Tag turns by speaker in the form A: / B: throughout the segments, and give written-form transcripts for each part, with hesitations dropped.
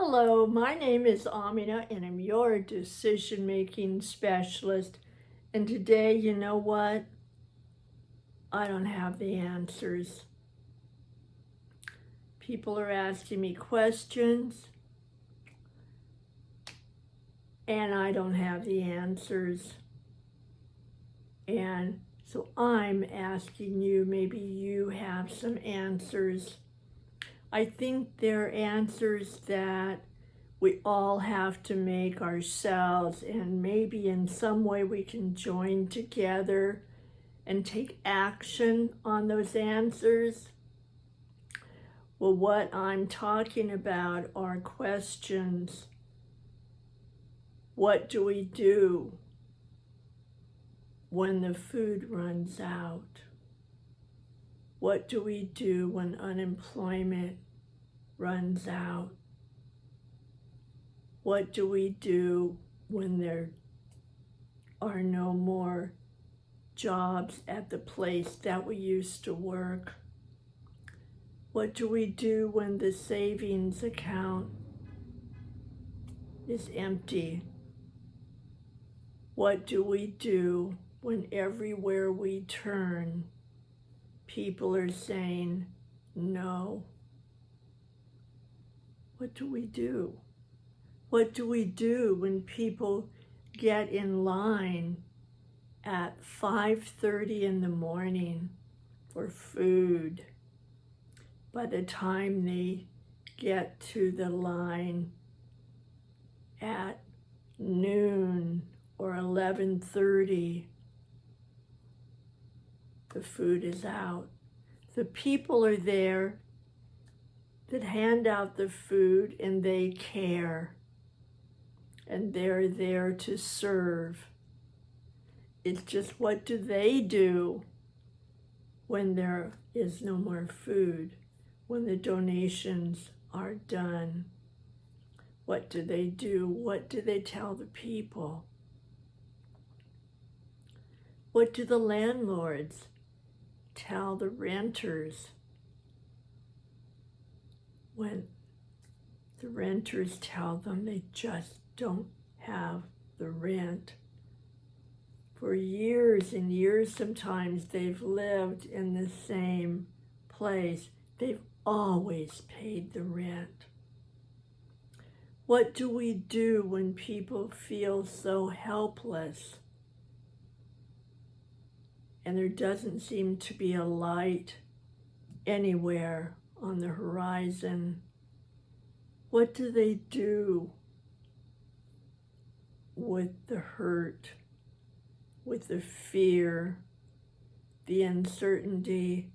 A: Hello, my name is Amina and I'm your decision-making specialist. And today, you know what? I don't have the answers. People are asking me questions and I don't have the answers. And so I'm asking you, maybe you have some answers. I think they're answers that we all have to make ourselves, and maybe in some way we can join together and take action on those answers. Well, what I'm talking about are questions. What do we do when the food runs out? What do we do when unemployment runs out? What do we do when there are no more jobs at the place that we used to work? What do we do when the savings account is empty? What do we do when everywhere we turn, people are saying no? What do we do? What do we do when people get in line at 5:30 in the morning for food? By the time they get to the line at noon or 11:30, the food is out. The people are there that hand out the food and they care. And they're there to serve. It's just, what do they do when there is no more food, when the donations are done? What do they do? What do they tell the people? What do the landlords tell the renters when the renters tell them they just don't have the rent? For years and years, sometimes they've lived in the same place. They've always paid the rent. What do we do when people feel so helpless and there doesn't seem to be a light anywhere on the horizon? What do they do with the hurt, with the fear, the uncertainty?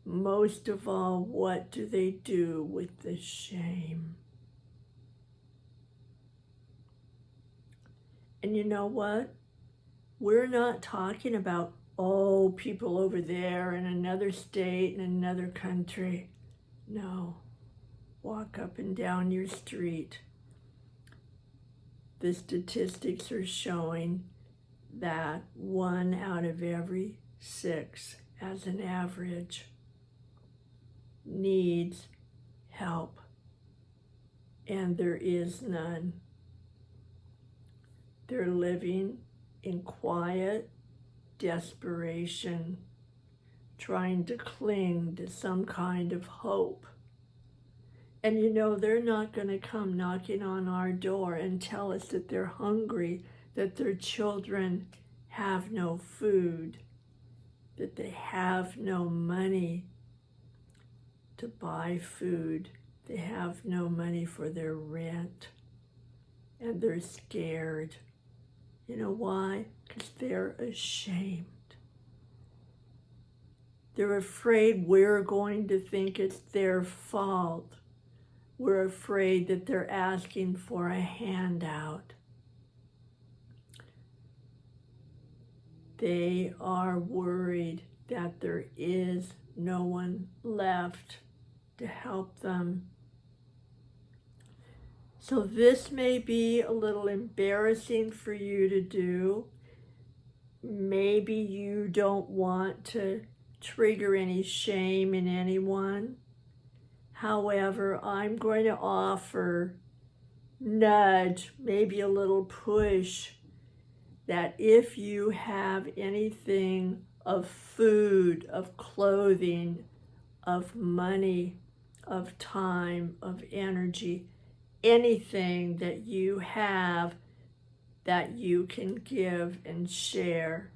A: Most of all, what do they do with the shame? And you know what? We're not talking about, oh, people over there in another state, in another country. No. Walk up and down your street. The statistics are showing that 1 out of every 6, as an average, needs help, and there is none. They're living in quiet desperation, trying to cling to some kind of hope. And you know, they're not going to come knocking on our door and tell us that they're hungry, that their children have no food, that they have no money to buy food. They have no money for their rent, and they're scared. You know why? Because they're ashamed. They're afraid we're going to think it's their fault. We're afraid that they're asking for a handout. They are worried that there is no one left to help them. So this may be a little embarrassing for you to do. Maybe you don't want to trigger any shame in anyone. However, I'm going to offer nudge, maybe a little push, that if you have anything of food, of clothing, of money, of time, of energy, anything that you have that you can give and share.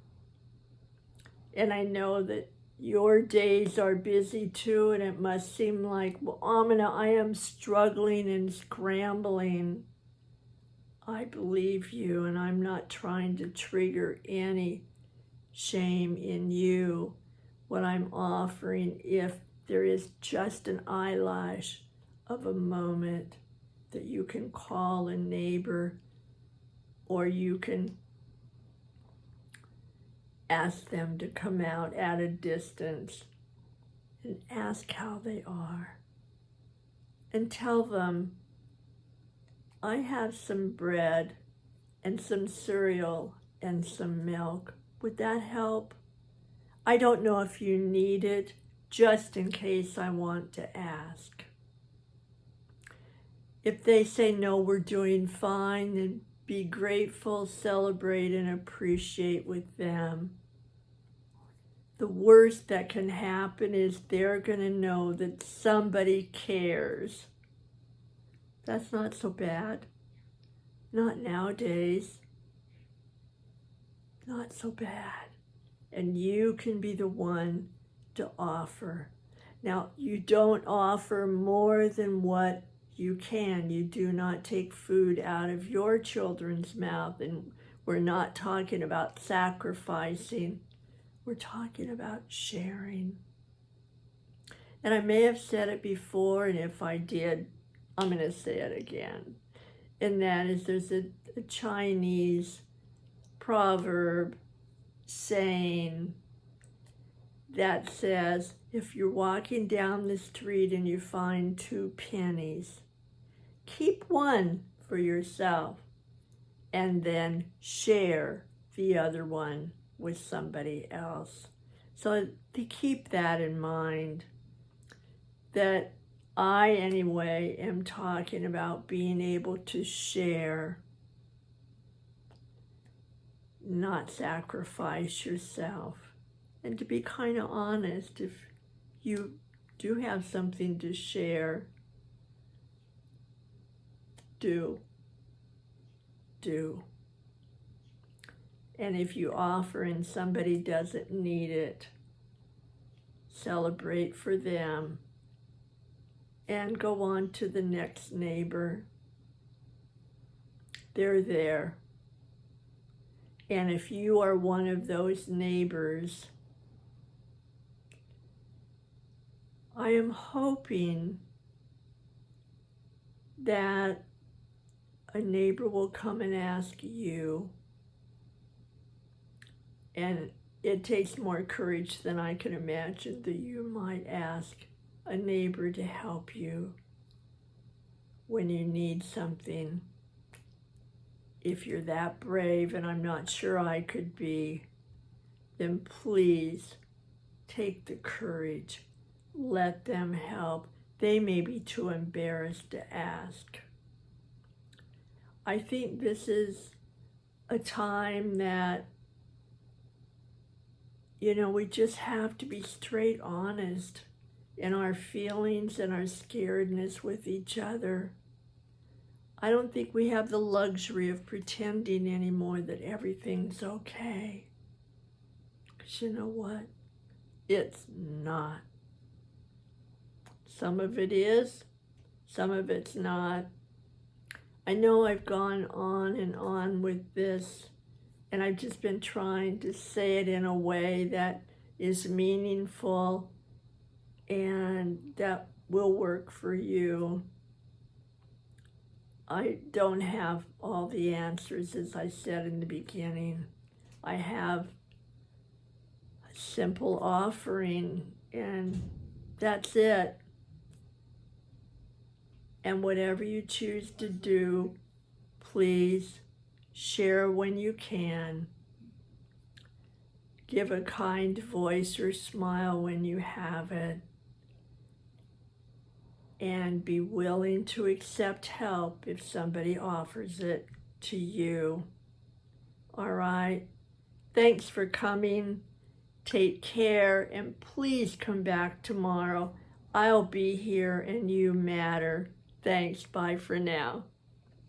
A: And I know that your days are busy too, and it must seem like, well, Amina, I am struggling and scrambling. I believe you, and I'm not trying to trigger any shame in you. What I'm offering, if there is just an eyelash of a moment that you can call a neighbor, or you can ask them to come out at a distance and ask how they are, and tell them, I have some bread and some cereal and some milk. Would that help? I don't know if you need it, just in case I want to ask. If they say, no, we're doing fine, then be grateful, celebrate, and appreciate with them. The worst that can happen is they're going to know that somebody cares. That's not so bad. Not nowadays. Not so bad. And you can be the one to offer. Now, you don't offer more than what you can. You do not take food out of your children's mouth. And we're not talking about sacrificing. We're talking about sharing. And I may have said it before, and if I did, I'm going to say it again. And that is, there's a Chinese proverb saying that says, if you're walking down the street and you find 2 pennies, keep one for yourself and then share the other one with somebody else. So to keep that in mind, that I, anyway, am talking about being able to share, not sacrifice yourself, and to be kind of honest. If you do have something to share, do. And if you offer and somebody doesn't need it, celebrate for them and go on to the next neighbor. They're there. And if you are one of those neighbors, I am hoping that a neighbor will come and ask you. And it takes more courage than I can imagine that you might ask a neighbor to help you when you need something. If you're that brave, and I'm not sure I could be, then please take the courage. Let them help. They may be too embarrassed to ask. I think this is a time that, we just have to be straight honest in our feelings and our scaredness with each other. I don't think we have the luxury of pretending anymore that everything's okay. Because you know what? It's not. Some of it is, some of it's not. I know I've gone on and on with this, and I've just been trying to say it in a way that is meaningful and that will work for you. I don't have all the answers, as I said in the beginning. I have a simple offering, and that's it. And whatever you choose to do, please share when you can. Give a kind voice or smile when you have it. and be willing to accept help if somebody offers it to you. All right? Thanks for coming. Take care, and please come back tomorrow. I'll be here and you matter. Thanks. Bye for now.